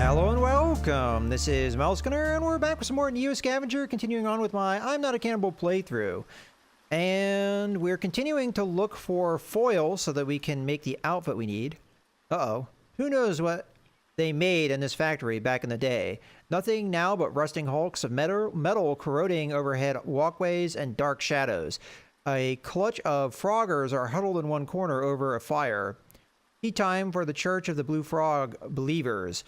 Hello and welcome, this is Melskinner, and we're back with some more Neo Scavenger, continuing on with my I'm Not a Cannibal playthrough. And we're continuing to look for foil so that we can make the outfit we need. Uh-oh. Who knows what they made in this factory back in the day? Nothing now but rusting hulks of metal corroding overhead walkways and dark shadows. A clutch of froggers are huddled in one corner over a fire. Tea time for the Church of the Blue Frog believers.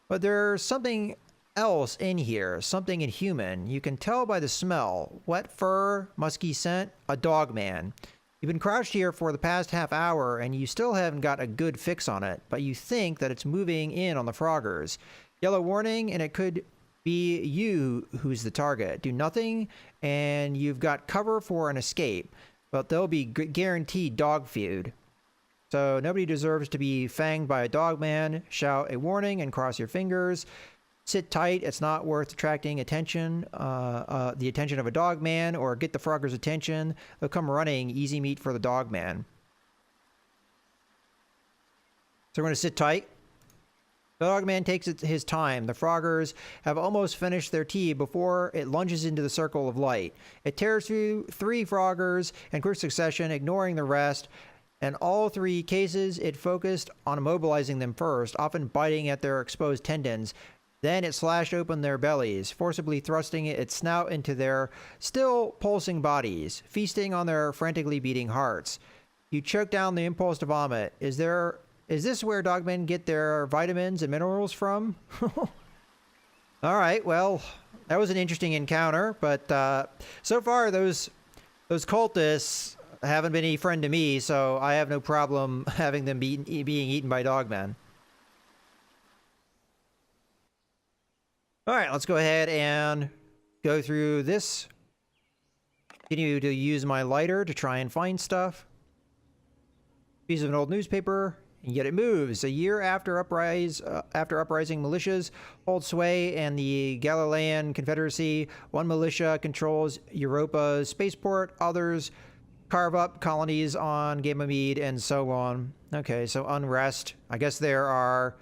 But there's something else in here, something inhuman. You can tell by the smell. Wet fur, musky scent, a dog man. You've been crouched here for the past half hour and you still haven't got a good fix on it, but you think that it's moving in on the froggers. Yellow warning, and it could be you who's the target. Do nothing and you've got cover for an escape, but there'll be guaranteed dog food. So nobody deserves to be fanged by a dog man. Shout a warning and cross your fingers. Sit tight. It's not worth attracting attention, the attention of a dog man, or get the frogger's attention. They'll come running. Easy meat for the dog man. So we're going to sit tight. The dog man takes his time. The froggers have almost finished their tea before it lunges into the circle of light. It tears through 3 froggers in quick succession, ignoring the rest. In all 3 cases, it focused on immobilizing them first, often biting at their exposed tendons. Then it slashed open their bellies, forcibly thrusting its snout into their still pulsing bodies, feasting on their frantically beating hearts. You choke down the impulse to vomit. Is this where dogmen get their vitamins and minerals from? All right, well, that was an interesting encounter, but so far those cultists haven't been any friend to me, so I have no problem having them being eaten by dogmen. All right, let's go ahead and go through this. Continue to use my lighter to try and find stuff. Piece of an old newspaper, and yet it moves. A year after uprising militias hold sway in the Galilean Confederacy, one militia controls Europa's spaceport, others carve up colonies on Ganymede, and so on. Okay, so unrest. I guess there are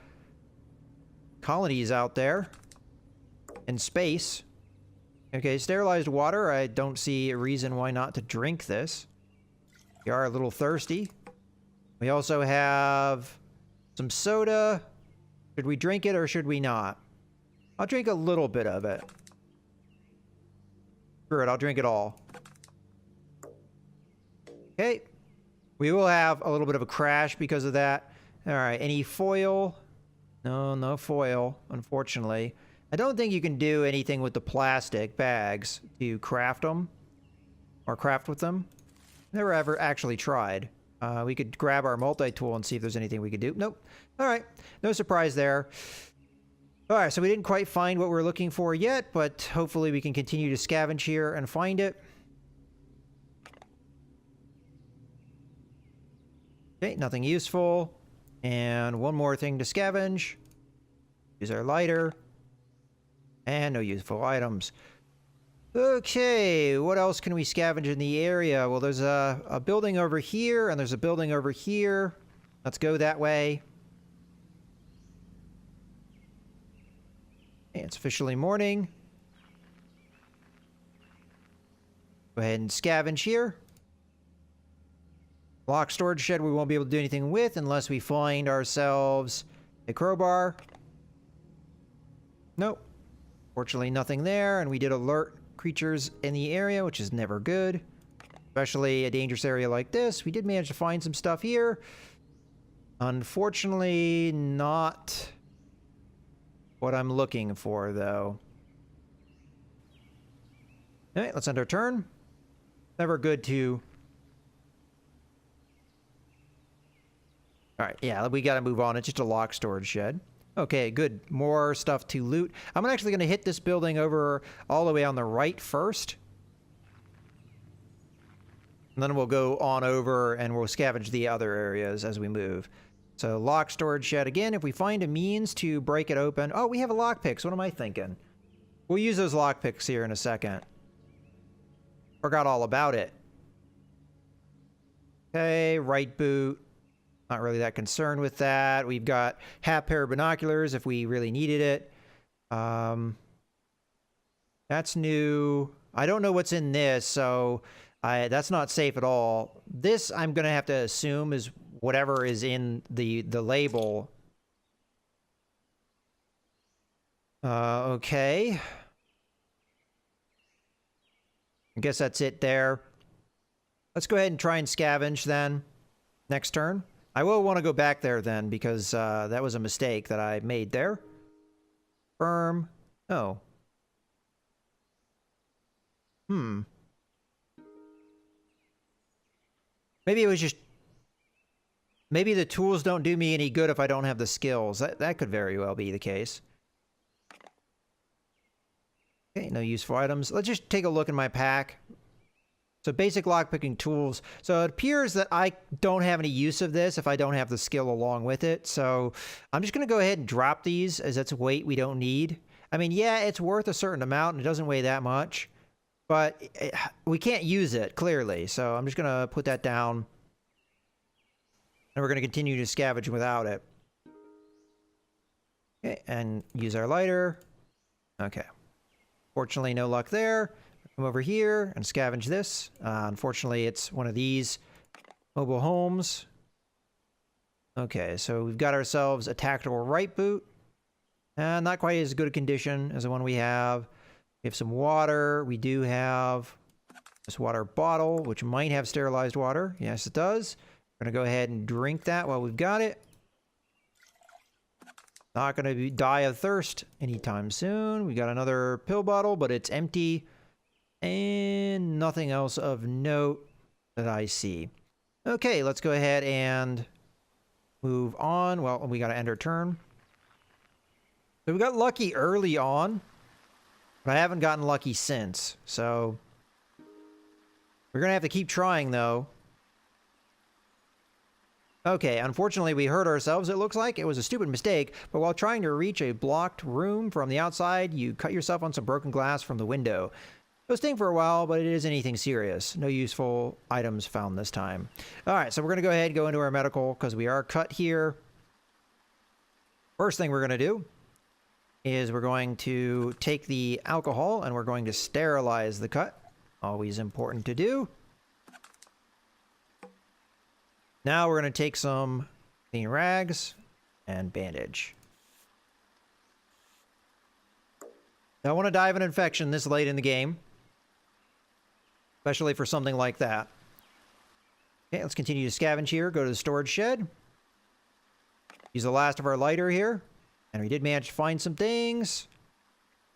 colonies out there in space. Okay, sterilized water. I don't see a reason why not to drink this. We are a little thirsty. We also have some soda. Should we drink it or should we not? I'll drink a little bit of it. Screw it, I'll drink it all. Okay, we will have a little bit of a crash because of that. All right, any foil? No, no foil, unfortunately. I don't think you can do anything with the plastic bags to craft them or craft with them. Never ever actually tried. We could grab our multi-tool and see if there's anything we could do. Nope. All right, no surprise there. All right, so we didn't quite find what we're looking for yet, but hopefully we can continue to scavenge here and find it. Okay, nothing useful. And one more thing to scavenge. Use our lighter. And no useful items. Okay, what else can we scavenge in the area? Well, there's a building over here, and there's a building over here. Let's go that way. Okay, it's officially morning. Go ahead and scavenge here. Locked storage shed we won't be able to do anything with unless we find ourselves a crowbar. Nope. Fortunately, nothing there, and we did alert creatures in the area, which is never good. Especially a dangerous area like this. We did manage to find some stuff here. Unfortunately, not what I'm looking for, though. Alright, let's end our turn. Never good to... Alright, yeah, we gotta move on. It's just a locked storage shed. Okay, good. More stuff to loot. I'm actually gonna hit this building over all the way on the right first. And then we'll go on over and we'll scavenge the other areas as we move. So, locked storage shed again. If we find a means to break it open... Oh, we have a lockpicks. What am I thinking? We'll use those lockpicks here in a second. Forgot all about it. Okay, right boot. Not really that concerned with that. We've got half pair of binoculars if we really needed it. That's new. I don't know what's in this, so that's not safe at all. This, I'm going to have to assume, is whatever is in the label. Okay. I guess that's it there. Let's go ahead and try and scavenge then. Next turn. I will want to go back there then, because that was a mistake that I made there. Firm. Oh. Maybe it was just... Maybe the tools don't do me any good if I don't have the skills. That could very well be the case. Okay, no useful items. Let's just take a look in my pack. So basic lockpicking tools. So it appears that I don't have any use of this if I don't have the skill along with it. So I'm just going to go ahead and drop these, as that's weight we don't need. I mean, yeah, it's worth a certain amount and it doesn't weigh that much. But we can't use it, clearly. So I'm just going to put that down. And we're going to continue to scavenge without it. Okay, and use our lighter. Okay. Fortunately, no luck there. Come over here and scavenge this. Unfortunately, it's one of these mobile homes. Okay, so we've got ourselves a tactical right boot. Not quite as good a condition as the one we have. We have some water. We do have this water bottle, which might have sterilized water. Yes, it does. We're going to go ahead and drink that while we've got it. Not going to die of thirst anytime soon. We got another pill bottle, but it's empty. And nothing else of note that I see. Okay, let's go ahead and move on. Well, we got to end our turn. So we got lucky early on, but I haven't gotten lucky since. So we're going to have to keep trying, though. Okay, unfortunately, we hurt ourselves, it looks like. It was a stupid mistake, but while trying to reach a blocked room from the outside, you cut yourself on some broken glass from the window. It was sting for a while, but it isn't anything serious. No useful items found this time. All right, so we're going to go ahead and go into our medical because we are cut here. First thing we're going to do is we're going to take the alcohol and we're going to sterilize the cut. Always important to do. Now we're going to take some clean rags and bandage. I don't want to die of an infection this late in the game, especially for something like that. Okay, let's continue to scavenge here. Go to the storage shed. Use the last of our lighter here. And we did manage to find some things.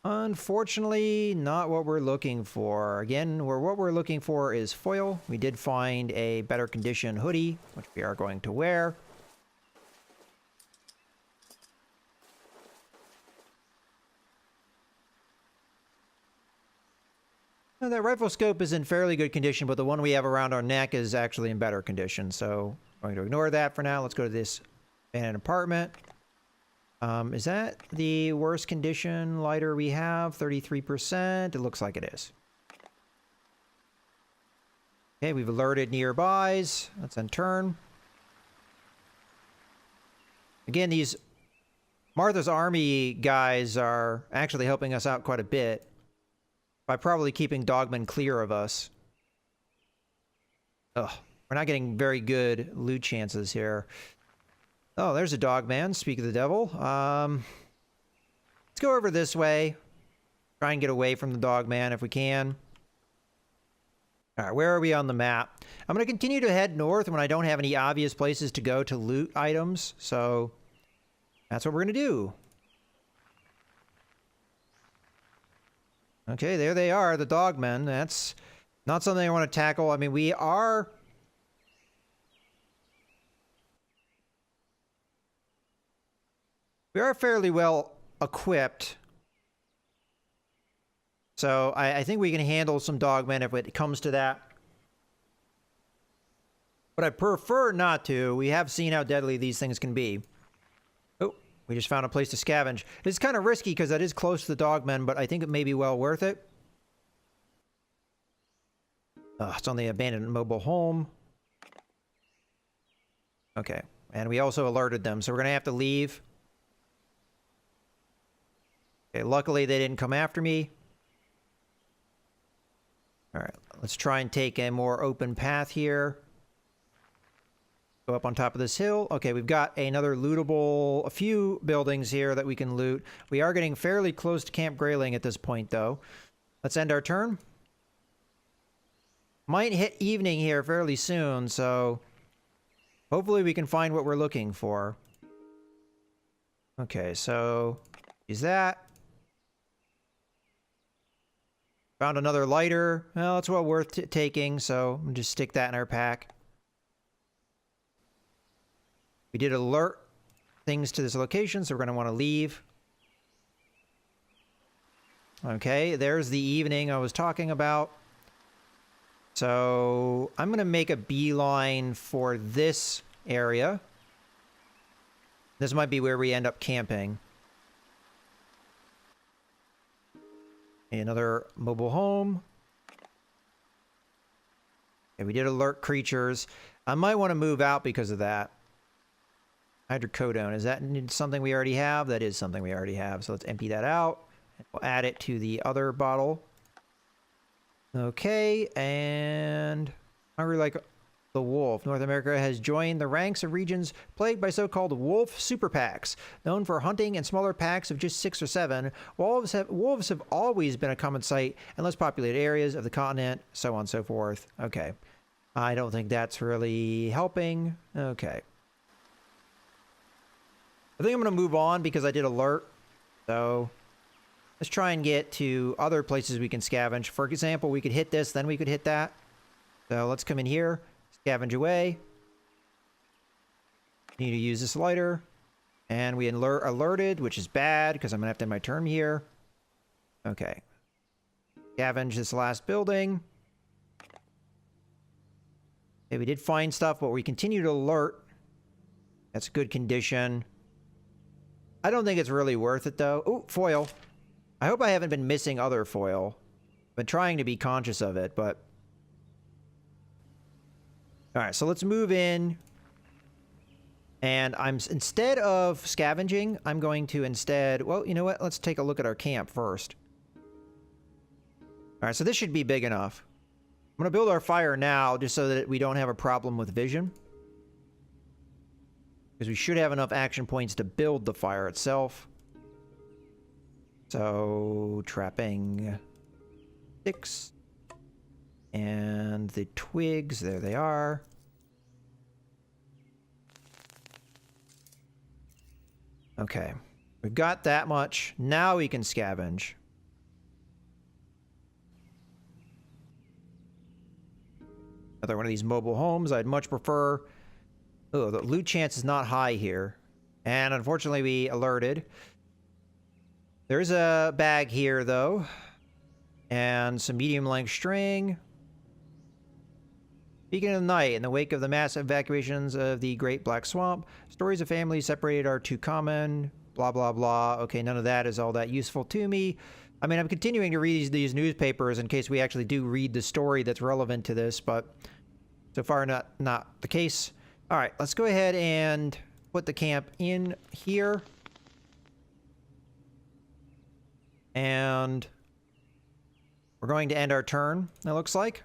Unfortunately, not what we're looking for. Again, what we're looking for is foil. We did find a better condition hoodie, which we are going to wear. Now, that rifle scope is in fairly good condition, but the one we have around our neck is actually in better condition. So I'm going to ignore that for now. Let's go to this abandoned apartment. Is that the worst condition lighter we have? 33%? It looks like it is. Okay, we've alerted nearbys. Let's then turn. Again, these Martha's Army guys are actually helping us out quite a bit by probably keeping dogmen clear of us. Ugh, we're not getting very good loot chances here. Oh, there's a dog man. Speak of the devil. Let's go over this way. Try and get away from the dog man if we can. All right, where are we on the map? I'm going to continue to head north when I don't have any obvious places to go to loot items. So that's what we're going to do. Okay, there they are, the dog men. That's not something I want to tackle. I mean, we are... We are fairly well equipped. So I think we can handle some dogmen if it comes to that. But I prefer not to. We have seen how deadly these things can be. Oh, we just found a place to scavenge. It's kind of risky because that is close to the dogmen, but I think it may be well worth it. It's on the abandoned mobile home. Okay. And we also alerted them, so we're going to have to leave. Okay, luckily they didn't come after me. All right, let's try and take a more open path here. Go up on top of this hill. Okay, we've got another lootable, a few buildings here that we can loot. We are getting fairly close to Camp Grayling at this point, though. Let's end our turn. Might hit evening here fairly soon, so hopefully we can find what we're looking for. Okay, so use that. Found another lighter. Well, it's well worth taking, so we'll just stick that in our pack. We did alert things to this location, so we're going to want to leave. Okay, there's the evening I was talking about. So I'm going to make a beeline for this area. This might be where we end up camping. Another mobile home. Okay, we did alert creatures. I might want to move out because of that. Hydrocodone, is that something we already have? That is something we already have. So let's empty that out. We'll add it to the other bottle. Okay, and Hungry Like the Wolf. North America has joined the ranks of regions plagued by so-called wolf super packs. Known for hunting in smaller packs of just 6 or 7, wolves have always been a common sight in less populated areas of the continent, so on and so forth. Okay. I don't think that's really helping. Okay. I think I'm going to move on because I did alert. So let's try and get to other places we can scavenge. For example, we could hit this, then we could hit that. So let's come in here, scavenge away. Need to use this lighter. And we alerted, which is bad because I'm going to have to end my turn here. Okay. Scavenge this last building. Okay, we did find stuff, but we continue to alert. That's good condition. I don't think it's really worth it, though. Ooh, foil. I hope I haven't been missing other foil. I've been trying to be conscious of it, but... Alright, so let's move in. And instead of scavenging, I'm going to instead... Well, you know what? Let's take a look at our camp first. Alright, so this should be big enough. I'm going to build our fire now, just so that we don't have a problem with vision. Because we should have enough action points to build the fire itself. So, trapping sticks. And the twigs, there they are. Okay, we've got that much. Now we can scavenge. Another one of these mobile homes. I'd much prefer... Oh, the loot chance is not high here. And unfortunately, we alerted. There's a bag here, though. And some medium-length string. Beacon of the night. In the wake of the mass evacuations of the Great Black Swamp, stories of families separated are too common. Blah, blah, blah. Okay, none of that is all that useful to me. I mean, I'm continuing to read these newspapers in case we actually do read the story that's relevant to this, but so far not the case. All right, let's go ahead and put the camp in here. And we're going to end our turn, it looks like.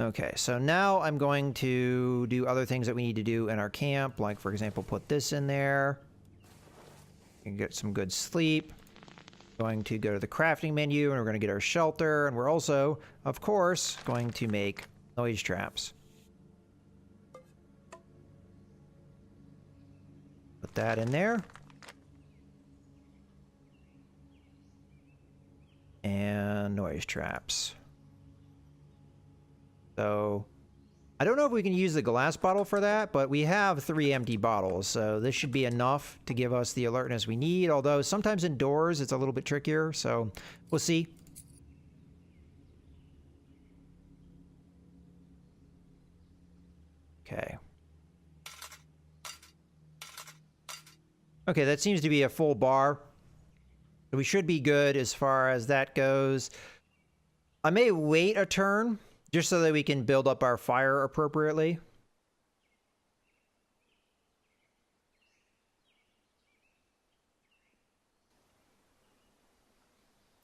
Okay, so now I'm going to do other things that we need to do in our camp, like, for example, put this in there. You can get some good sleep. Going to go to the crafting menu, and we're going to get our shelter, and we're also, of course, going to make noise traps. Put that in there. And noise traps. So, I don't know if we can use the glass bottle for that, but we have 3 empty bottles, so this should be enough to give us the alertness we need, although sometimes indoors it's a little bit trickier, so we'll see. Okay. Okay, that seems to be a full bar. We should be good as far as that goes. I may wait a turn just so that we can build up our fire appropriately.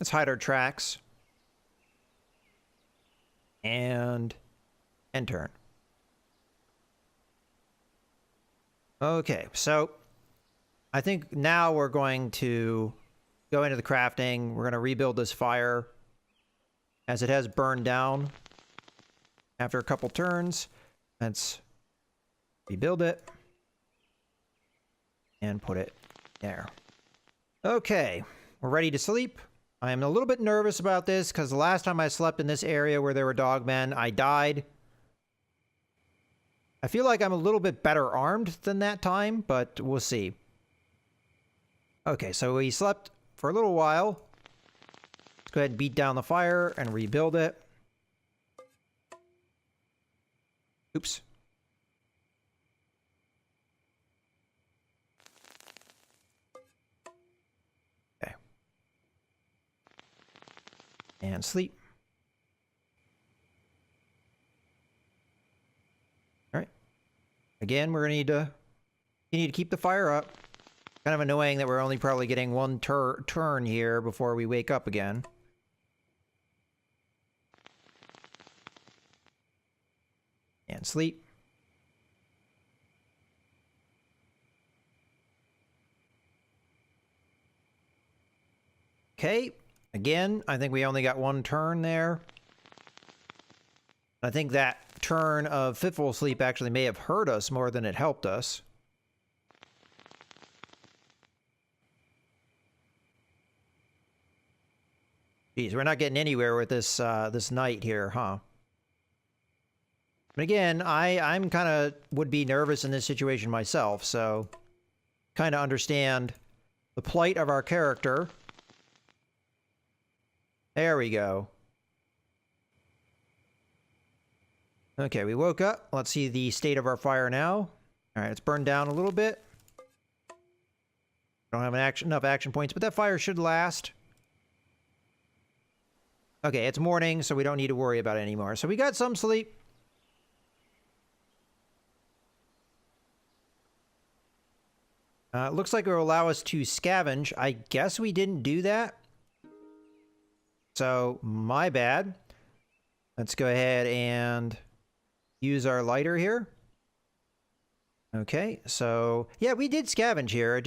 Let's hide our tracks. And turn. Okay, so I think now we're going to go into the crafting. We're going to rebuild this fire as it has burned down after a couple turns. Let's rebuild it and put it there. Okay, we're ready to sleep. I'm a little bit nervous about this because the last time I slept in this area where there were dogmen, I died. I feel like I'm a little bit better armed than that time, but we'll see. Okay, so we slept for a little while. Let's go ahead and beat down the fire and rebuild it. Oops. Okay. And sleep. All right. Again, we're going to need to keep the fire up. Kind of annoying that we're only probably getting one turn here before we wake up again. And sleep. Okay. Again, I think we only got one turn there. I think that turn of fitful sleep actually may have hurt us more than it helped us. Geez, we're not getting anywhere with this this night here, huh? But again, I'm kind of would be nervous in this situation myself, so kind of understand the plight of our character. There we go. Okay, we woke up. Let's see the state of our fire now. All right, it's burned down a little bit. Don't have enough action points, but that fire should last. Okay, it's morning, so we don't need to worry about it anymore. So we got some sleep. It looks like it will allow us to scavenge. I guess we didn't do that. So, my bad. Let's go ahead and use our lighter here. Okay, so, yeah, we did scavenge here.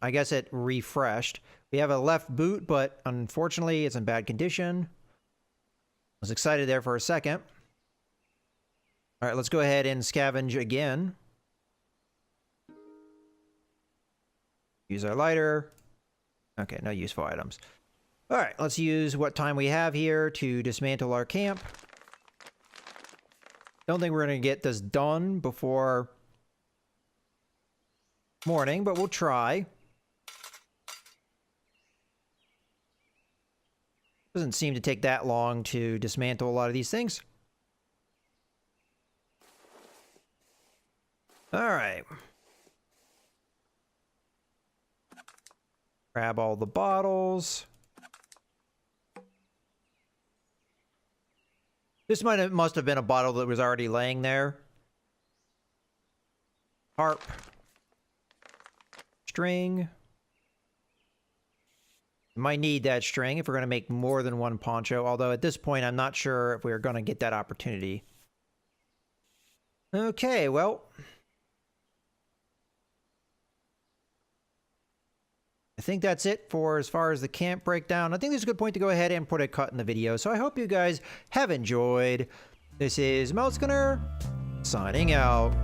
I guess it refreshed. We have a left boot, but unfortunately, it's in bad condition. I was excited there for a second. All right, let's go ahead and scavenge again. Use our lighter. Okay, no useful items. All right, let's use what time we have here to dismantle our camp. Don't think we're going to get this done before morning, but we'll try. Doesn't seem to take that long to dismantle a lot of these things. All right. Grab all the bottles. This must have been a bottle that was already laying there. Harp. String. Might need that string if we're going to make more than one poncho, although at this point I'm not sure if we're going to get that opportunity. Okay, well, I think that's it for as far as the camp breakdown. I think this is a good point to go ahead and put a cut in the video, so I hope you guys have enjoyed. This is Scavenger, signing out.